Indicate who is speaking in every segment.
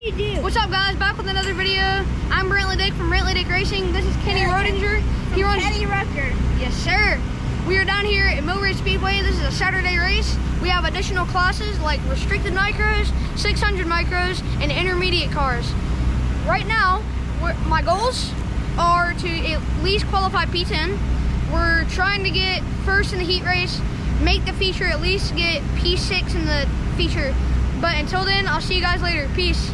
Speaker 1: What's up, guys? Back with another video. I'm Brantley Dick from Brantley Dick Racing. This is Kenny Rodinger. He runs
Speaker 2: Kenny Rucker.
Speaker 1: Yes, sir. We are down here at Millbridge Speedway. This is a Saturday race. We have additional classes like restricted micros, 600 micros, and intermediate cars. Right now, my goals are to at least qualify P10. We're trying to get first in the heat race, make the feature, at least get P6 in the feature. But until then, I'll see you guys later. Peace.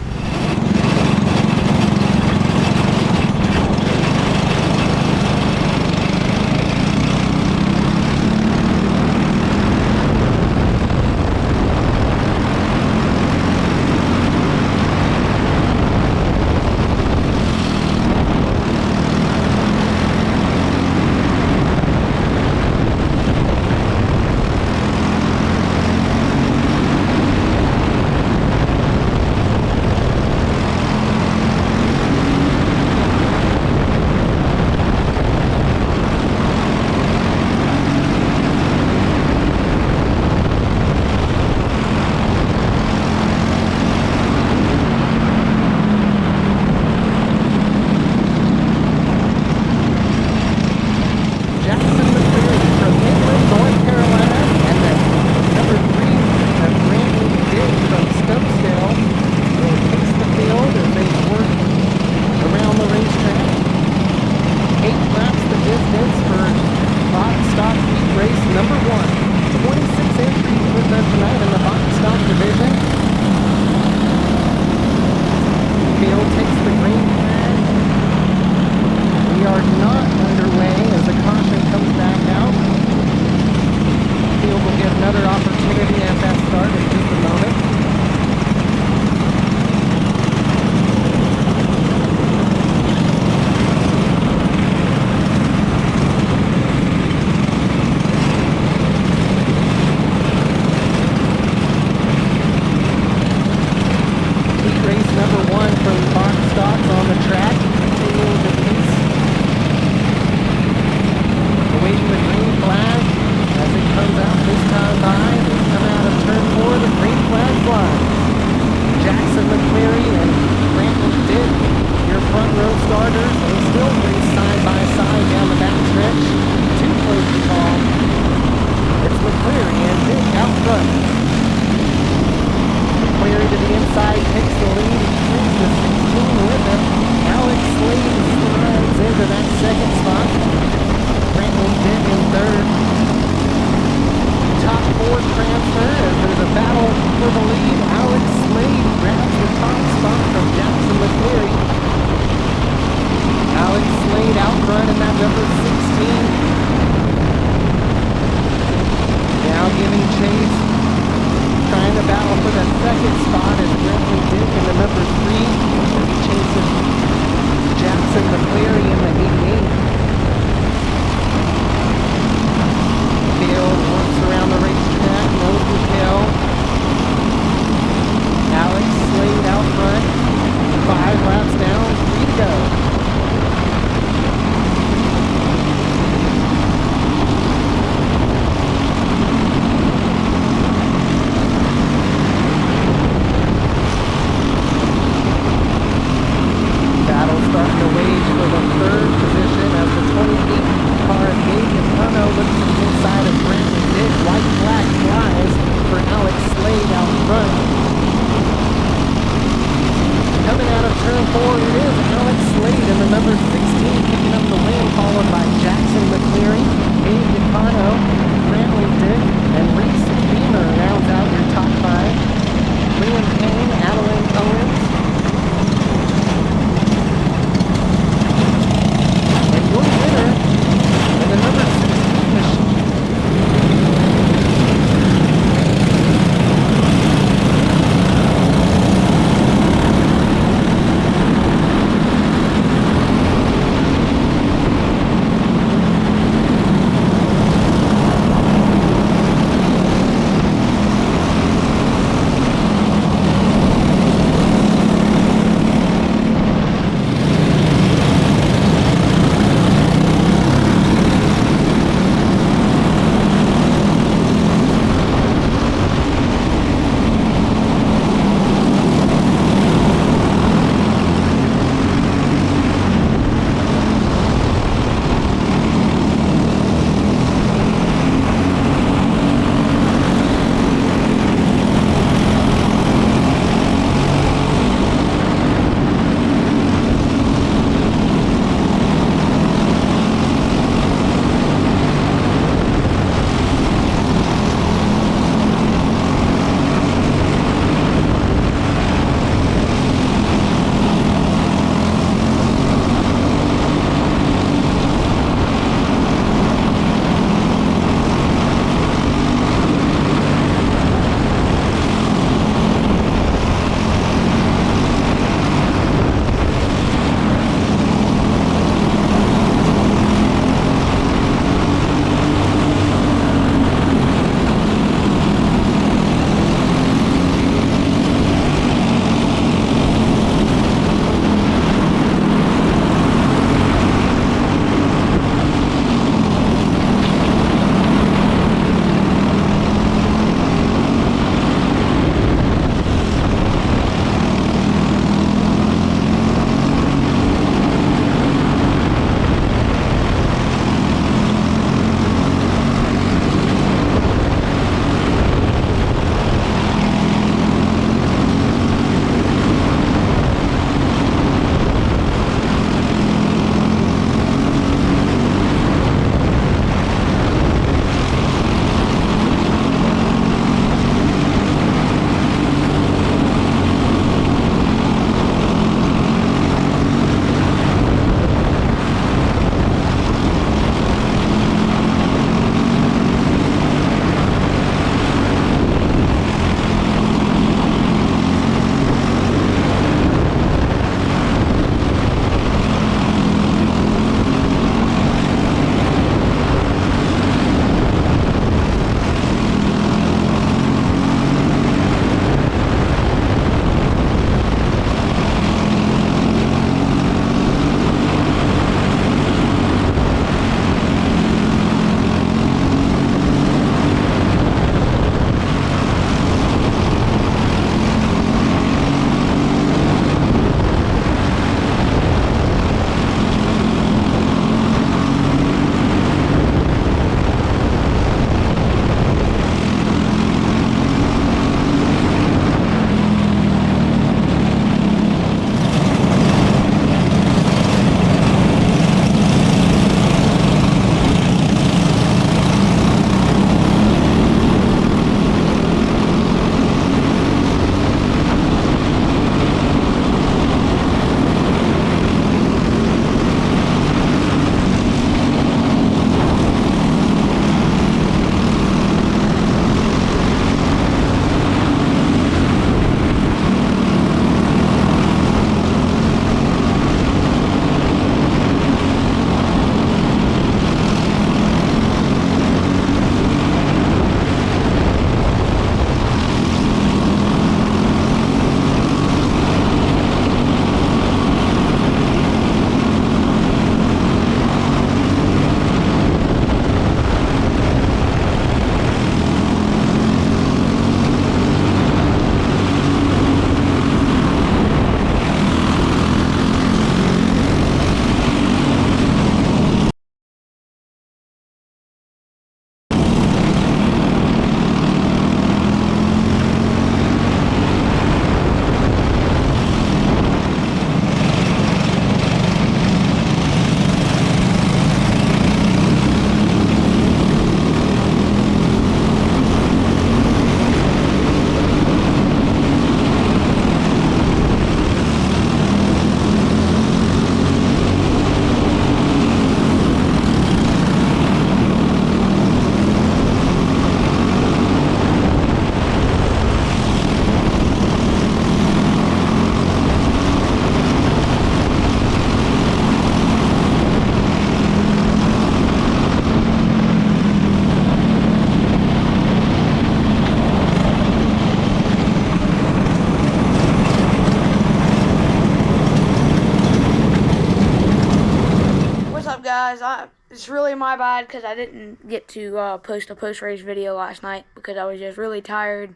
Speaker 1: it's really my bad because I didn't get to post a post-race video last night because I was just really tired.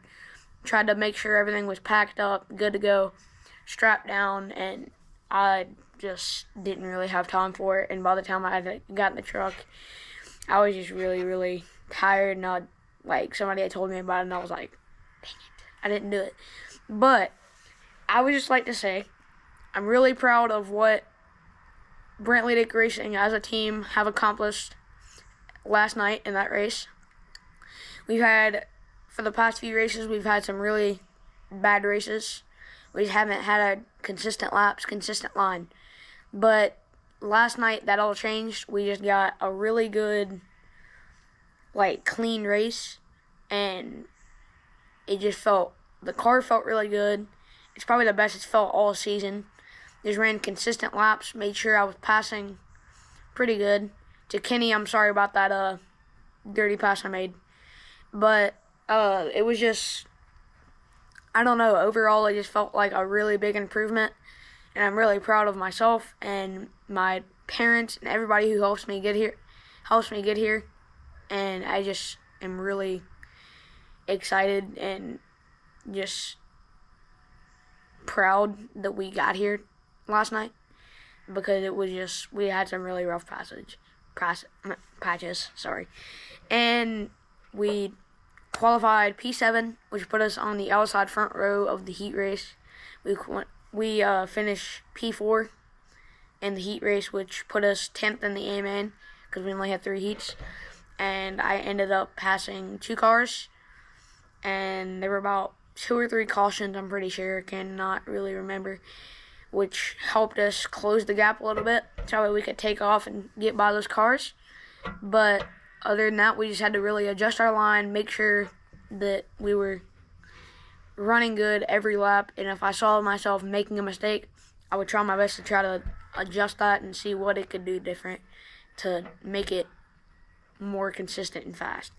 Speaker 1: Tried to make sure everything was packed up, good to go, strapped down, and I just didn't really have time for it. And by the time I got in the truck, I was just really, really tired. And somebody had told me about it, and I was like, dang it, I didn't do it. But I would just like to say I'm really proud of what Brantley Dick Racing as a team have accomplished last night in that race. We've had, for the past few races, we've had some really bad races. We haven't had a consistent laps, consistent line. But last night, that all changed. We just got a really good, clean race. And it just the car felt really good. It's probably the best it's felt all season. Just ran consistent laps, made sure I was passing pretty good. To Kenny, I'm sorry about that dirty pass I made. But it was just, I don't know, overall it just felt like a really big improvement. And I'm really proud of myself and my parents and everybody who helps me get here. And I just am really excited and just proud that we got here last night, because it was just, we had some really rough patches, and we qualified P7, which put us on the outside front row of the heat race. We finished P4 in the heat race, which put us 10th in the A-main because we only had 3 heats, and I ended up passing 2 cars, and there were about 2 or 3 cautions, I'm pretty sure, cannot really remember, which helped us close the gap a little bit so we could take off and get by those cars. But other than that, we just had to really adjust our line, make sure that we were running good every lap, and if I saw myself making a mistake, I would try my best to try to adjust that and see what it could do different to make it more consistent and fast.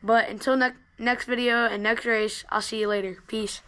Speaker 1: But until next video and next race, I'll see you later. Peace.